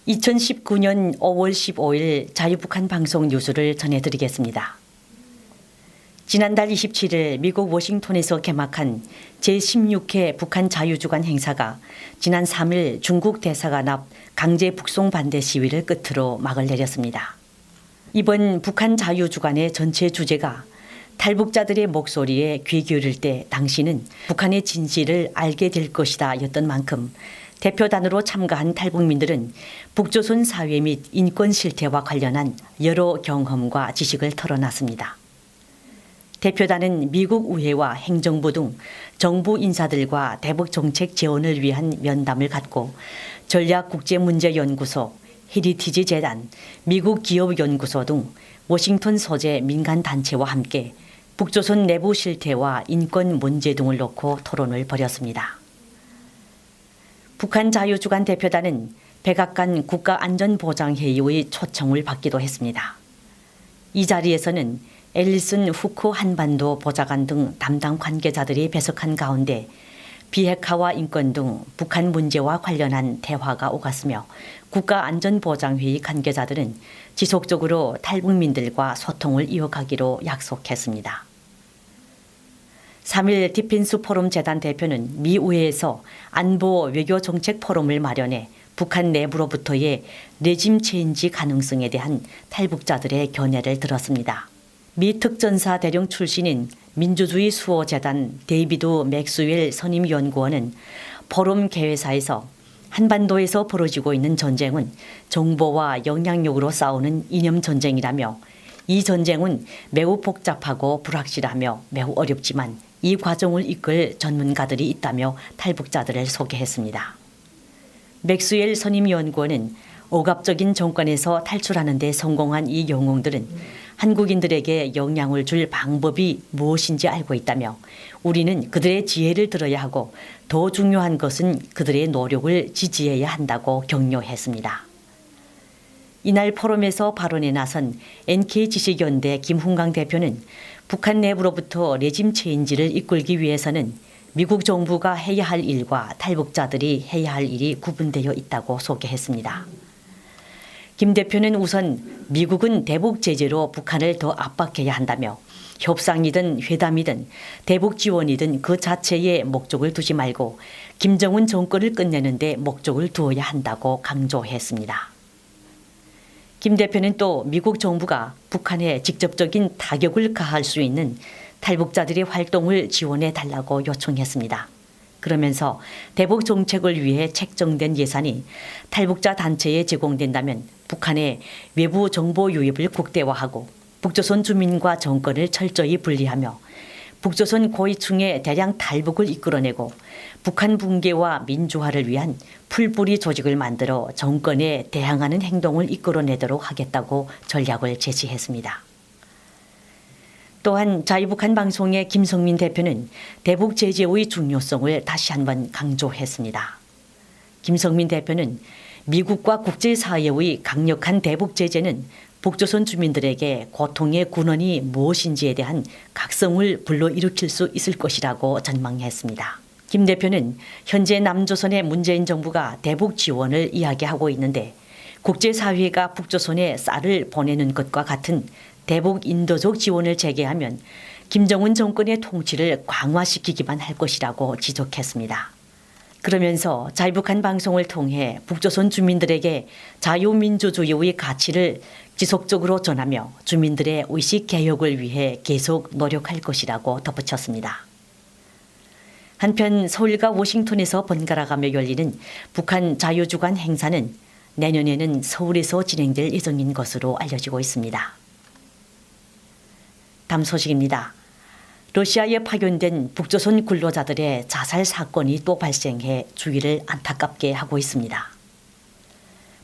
(2019년 5월 15일) 자유북한 방송 뉴스를 전해드리겠습니다. 지난달 27일 미국 워싱턴에서 개막한 제16회 북한 자유주간 행사가 지난 3일 중국 대사관 앞 강제 북송 반대 시위를 끝으로 막을 내렸습니다. 이번 북한 자유주간의 전체 주제가 탈북자들의 목소리에 귀 기울일 때 당신은 북한의 진실을 알게 될 것이다 였던 만큼 대표단으로 참가한 탈북민들은 북조선 사회 및 인권 실태와 관련한 여러 경험과 지식을 털어놨습니다. 대표단은 미국 의회와 행정부 등 정부 인사들과 대북 정책 재원을 위한 면담을 갖고 전략국제문제연구소, 헤리티지 재단, 미국 기업연구소 등 워싱턴 소재 민간단체와 함께 북조선 내부 실태와 인권 문제 등을 놓고 토론을 벌였습니다. 북한 자유주간 대표단은 백악관 국가안전보장회의의 초청을 받기도 했습니다. 이 자리에서는 앨리슨 후크 한반도 보좌관 등 담당 관계자들이 배석한 가운데 비핵화와 인권 등 북한 문제와 관련한 대화가 오갔으며 국가안전보장회의 관계자들은 지속적으로 탈북민들과 소통을 이어가기로 약속했습니다. 3일 디펜스 포럼 재단 대표는 미 의회에서 안보 외교정책 포럼을 마련해 북한 내부로부터의 레짐 체인지 가능성에 대한 탈북자들의 견해를 들었습니다. 미 특전사 대령 출신인 민주주의 수호재단 데이비드 맥스웰 선임연구원은 포럼 개회사에서 한반도에서 벌어지고 있는 전쟁은 정보와 영향력으로 싸우는 이념 전쟁이라며 이 전쟁은 매우 복잡하고 불확실하며 매우 어렵지만 이 과정을 이끌 전문가들이 있다며 탈북자들을 소개했습니다. 맥스웰 선임연구원은 억압적인 정권에서 탈출하는 데 성공한 이 영웅들은 한국인들에게 영향을 줄 방법이 무엇인지 알고 있다며 우리는 그들의 지혜를 들어야 하고 더 중요한 것은 그들의 노력을 지지해야 한다고 격려했습니다. 이날 포럼에서 발언에 나선 NK지식연대 김훈강 대표는 북한 내부로부터 레짐 체인지를 이끌기 위해서는 미국 정부가 해야 할 일과 탈북자들이 해야 할 일이 구분되어 있다고 소개했습니다. 김 대표는 우선 미국은 대북 제재로 북한을 더 압박해야 한다며 협상이든 회담이든 대북 지원이든 그 자체에 목적을 두지 말고 김정은 정권을 끝내는 데 목적을 두어야 한다고 강조했습니다. 김 대표는 또 미국 정부가 북한에 직접적인 타격을 가할 수 있는 탈북자들의 활동을 지원해 달라고 요청했습니다. 그러면서 대북 정책을 위해 책정된 예산이 탈북자 단체에 제공된다면 북한의 외부 정보 유입을 국대화하고 북조선 주민과 정권을 철저히 분리하며 북조선 고위층의 대량 탈북을 이끌어내고 북한 붕괴와 민주화를 위한 풀뿌리 조직을 만들어 정권에 대항하는 행동을 이끌어내도록 하겠다고 전략을 제시했습니다. 또한 자유북한 방송의 김성민 대표는 대북 제재의 중요성을 다시 한번 강조했습니다. 김성민 대표는 미국과 국제사회의 강력한 대북 제재는 북조선 주민들에게 고통의 근원이 무엇인지에 대한 각성을 불러일으킬 수 있을 것이라고 전망했습니다. 김 대표는 현재 남조선의 문재인 정부가 대북 지원을 이야기하고 있는데 국제사회가 북조선에 쌀을 보내는 것과 같은 대북 인도적 지원을 재개하면 김정은 정권의 통치를 강화시키기만 할 것이라고 지적했습니다. 그러면서 자유북한 방송을 통해 북조선 주민들에게 자유민주주의의 가치를 지속적으로 전하며 주민들의 의식 개혁을 위해 계속 노력할 것이라고 덧붙였습니다. 한편 서울과 워싱턴에서 번갈아가며 열리는 북한 자유주간 행사는 내년에는 서울에서 진행될 예정인 것으로 알려지고 있습니다. 다음 소식입니다. 러시아에 파견된 북조선 근로자들의 자살 사건이 또 발생해 주위를 안타깝게 하고 있습니다.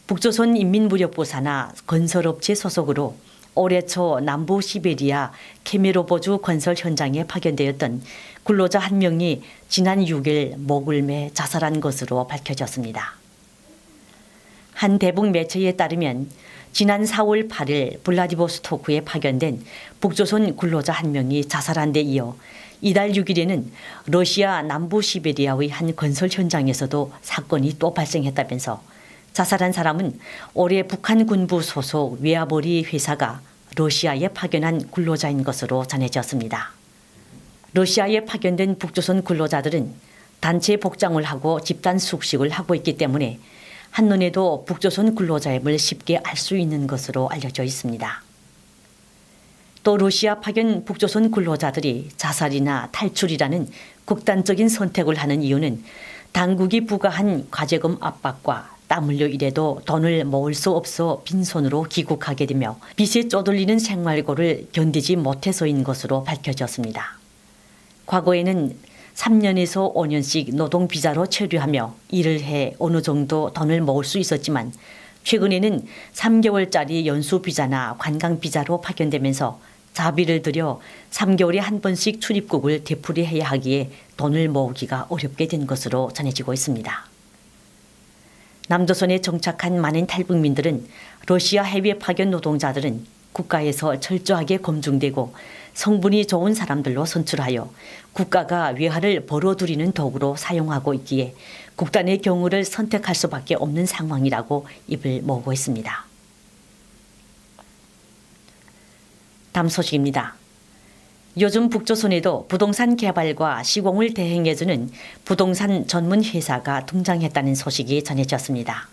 북조선 인민무력부 산하 건설업체 소속으로 올해 초 남부 시베리아 케메로보주 건설 현장에 파견되었던 근로자 한 명이 지난 6일 목을 매 자살한 것으로 밝혀졌습니다. 한 대북 매체에 따르면 지난 4월 8일 블라디보스토크에 파견된 북조선 근로자 한 명이 자살한 데 이어 이달 6일에는 러시아 남부 시베리아의 한 건설 현장에서도 사건이 또 발생했다면서 자살한 사람은 올해 북한 군부 소속 외화벌이 회사가 러시아에 파견한 근로자인 것으로 전해졌습니다. 러시아에 파견된 북조선 근로자들은 단체 복장을 하고 집단 숙식을 하고 있기 때문에 한눈에도 북조선 근로자임을 쉽게 알 수 있는 것으로 알려져 있습니다. 또 러시아 파견 북조선 근로자들이 자살이나 탈출이라는 극단적인 선택을 하는 이유는 당국이 부과한 과제금 압박과 땀 흘려 일해도 돈을 모을 수 없어 빈손으로 귀국하게 되며 빚에 쪼들리는 생활고를 견디지 못해서인 것으로 밝혀졌습니다. 과거에는 3년에서 5년씩 노동비자로 체류하며 일을 해 어느 정도 돈을 모을 수 있었지만 최근에는 3개월짜리 연수비자나 관광비자로 파견되면서 자비를 들여 3개월에 한 번씩 출입국을 되풀이해야 하기에 돈을 모으기가 어렵게 된 것으로 전해지고 있습니다. 남조선에 정착한 많은 탈북민들은 러시아 해외 파견 노동자들은 국가에서 철저하게 검증되고 성분이 좋은 사람들로 선출하여 국가가 외화를 벌어들이는 도구로 사용하고 있기에 국단의 경우를 선택할 수밖에 없는 상황이라고 입을 모으고 있습니다. 다음 소식입니다. 요즘 북조선에도 부동산 개발과 시공을 대행해주는 부동산 전문 회사가 등장했다는 소식이 전해졌습니다.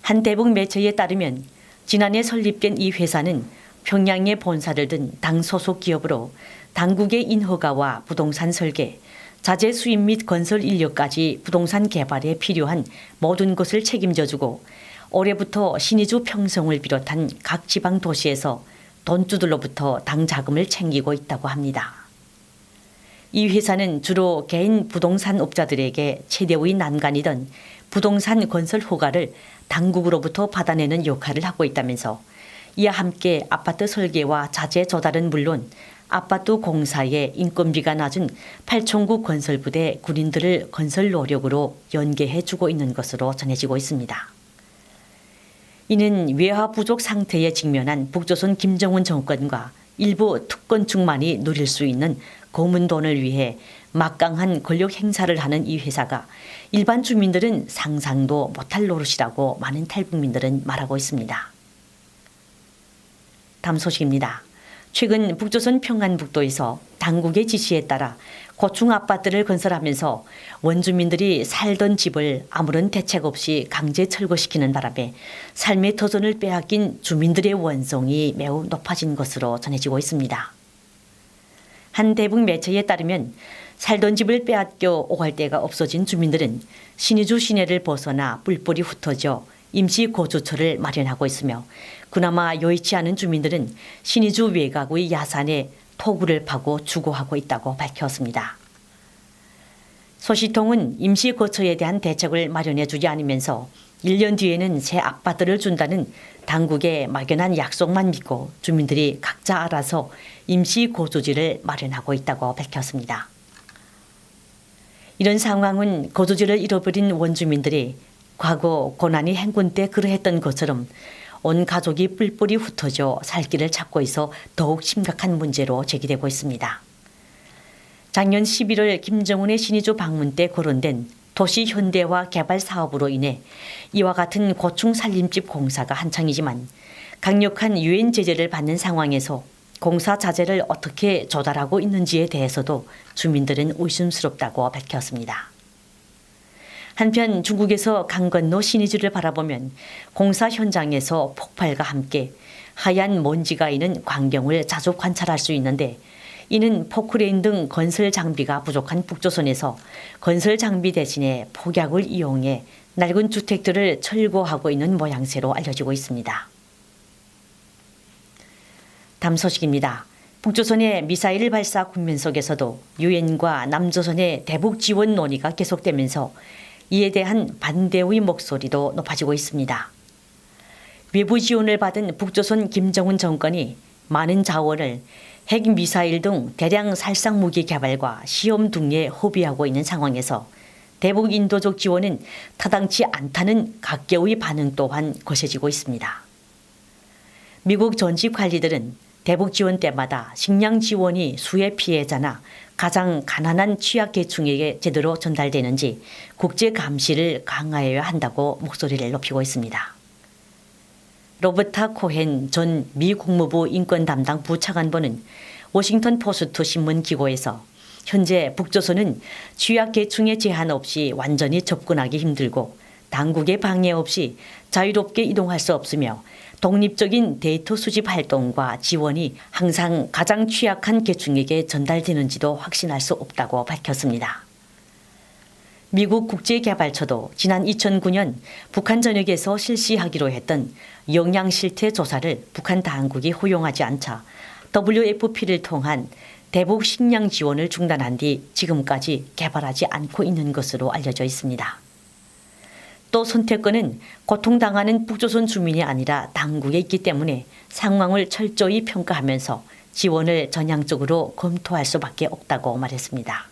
한 대북 매체에 따르면 지난해 설립된 이 회사는 평양에 본사를 둔 당 소속 기업으로 당국의 인허가와 부동산 설계, 자재 수입 및 건설 인력까지 부동산 개발에 필요한 모든 것을 책임져주고 올해부터 신의주 평성을 비롯한 각 지방 도시에서 돈주들로부터 당 자금을 챙기고 있다고 합니다. 이 회사는 주로 개인 부동산 업자들에게 최대의 난관이던 부동산 건설 허가를 당국으로부터 받아내는 역할을 하고 있다면서 이와 함께 아파트 설계와 자재 조달은 물론 아파트 공사에 인건비가 낮은 팔천구 건설부대 군인들을 건설 노력으로 연계해주고 있는 것으로 전해지고 있습니다. 이는 외화 부족 상태에 직면한 북조선 김정은 정권과 일부 특권층만이 누릴 수 있는 검은 돈을 위해 막강한 권력 행사를 하는 이 회사가 일반 주민들은 상상도 못할 노릇이라고 많은 탈북민들은 말하고 있습니다. 다음 소식입니다. 최근 북조선 평안북도에서 당국의 지시에 따라 고층 아파트를 건설하면서 원주민들이 살던 집을 아무런 대책 없이 강제 철거시키는 바람에 삶의 터전을 빼앗긴 주민들의 원성이 매우 높아진 것으로 전해지고 있습니다. 한 대북 매체에 따르면 살던 집을 빼앗겨 오갈 데가 없어진 주민들은 신의주 시내를 벗어나 뿔뿔이 흩어져 임시 거주처를 마련하고 있으며 그나마 여의치 않은 주민들은 신의주 외곽의 야산에 토구를 파고 주거하고 있다고 밝혔습니다. 소식통은 임시 거처에 대한 대책을 마련해 주지 않으면서 1년 뒤에는 새 아파트를 준다는 당국의 막연한 약속만 믿고 주민들이 각자 알아서 임시 거주지를 마련하고 있다고 밝혔습니다. 이런 상황은 거주지를 잃어버린 원주민들이 과거 고난이 행군 때 그러했던 것처럼 온 가족이 뿔뿔이 흩어져 살 길을 찾고 있어 더욱 심각한 문제로 제기되고 있습니다. 작년 11월 김정은의 신의주 방문 때 거론된 도시 현대화 개발 사업으로 인해 이와 같은 고층 살림집 공사가 한창이지만 강력한 유엔 제재를 받는 상황에서 공사 자재를 어떻게 조달하고 있는지에 대해서도 주민들은 의심스럽다고 밝혔습니다. 한편 중국에서 강 건너 신의주를 바라보면 공사 현장에서 폭발과 함께 하얀 먼지가 있는 광경을 자주 관찰할 수 있는데 이는 포크레인 등 건설 장비가 부족한 북조선에서 건설 장비 대신에 폭약을 이용해 낡은 주택들을 철거하고 있는 모양새로 알려지고 있습니다. 다음 소식입니다. 북조선의 미사일 발사 국면 속에서도 유엔과 남조선의 대북 지원 논의가 계속되면서 이에 대한 반대의 목소리도 높아지고 있습니다. 외부 지원을 받은 북조선 김정은 정권이 많은 자원을 핵미사일 등 대량 살상 무기 개발과 시험 등에 허비하고 있는 상황에서 대북 인도적 지원은 타당치 않다는 각계의 반응 또한 거세지고 있습니다. 미국 전직 관리들은 대북 지원 때마다 식량 지원이 수혜 피해자나 가장 가난한 취약계층에게 제대로 전달되는지 국제 감시를 강화해야 한다고 목소리를 높이고 있습니다. 로버타 코헨 전 미 국무부 인권 담당 부차관보는 워싱턴 포스트 신문 기고에서 현재 북조선은 취약계층의 제한 없이 완전히 접근하기 힘들고 당국의 방해 없이 자유롭게 이동할 수 없으며 독립적인 데이터 수집 활동과 지원이 항상 가장 취약한 계층에게 전달되는지도 확신할 수 없다고 밝혔습니다. 미국 국제개발처도 지난 2009년 북한 전역에서 실시하기로 했던 영양실태 조사를 북한 당국이 허용하지 않자 WFP를 통한 대북 식량 지원을 중단한 뒤 지금까지 개발하지 않고 있는 것으로 알려져 있습니다. 또 선택권은 고통당하는 북조선 주민이 아니라 당국에 있기 때문에 상황을 철저히 평가하면서 지원을 전향적으로 검토할 수밖에 없다고 말했습니다.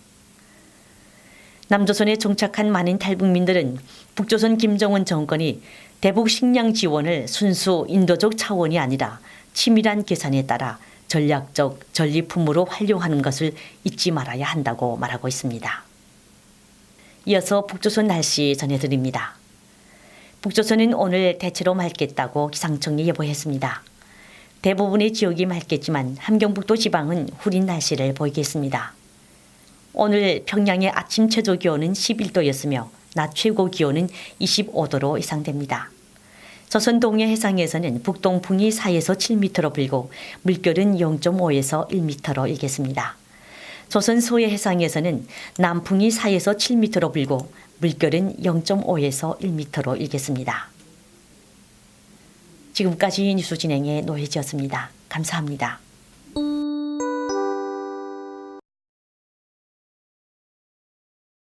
남조선에 정착한 많은 탈북민들은 북조선 김정은 정권이 대북 식량 지원을 순수 인도적 차원이 아니라 치밀한 계산에 따라 전략적 전리품으로 활용하는 것을 잊지 말아야 한다고 말하고 있습니다. 이어서 북조선 날씨 전해드립니다. 북조선은 오늘 대체로 맑겠다고 기상청이 예보했습니다. 대부분의 지역이 맑겠지만 함경북도 지방은 흐린 날씨를 보이겠습니다. 오늘 평양의 아침 최저 기온은 11도였으며 낮 최고 기온은 25도로 예상됩니다. 조선 동해 해상에서는 북동풍이 4에서 7m로 불고 물결은 0.5에서 1m로 일겠습니다. 조선 서해 해상에서는 남풍이 4에서 7m로 불고 물결은 0.5에서 1m로 일겠습니다. 지금까지 뉴스 진행의 노혜지였습니다. 감사합니다.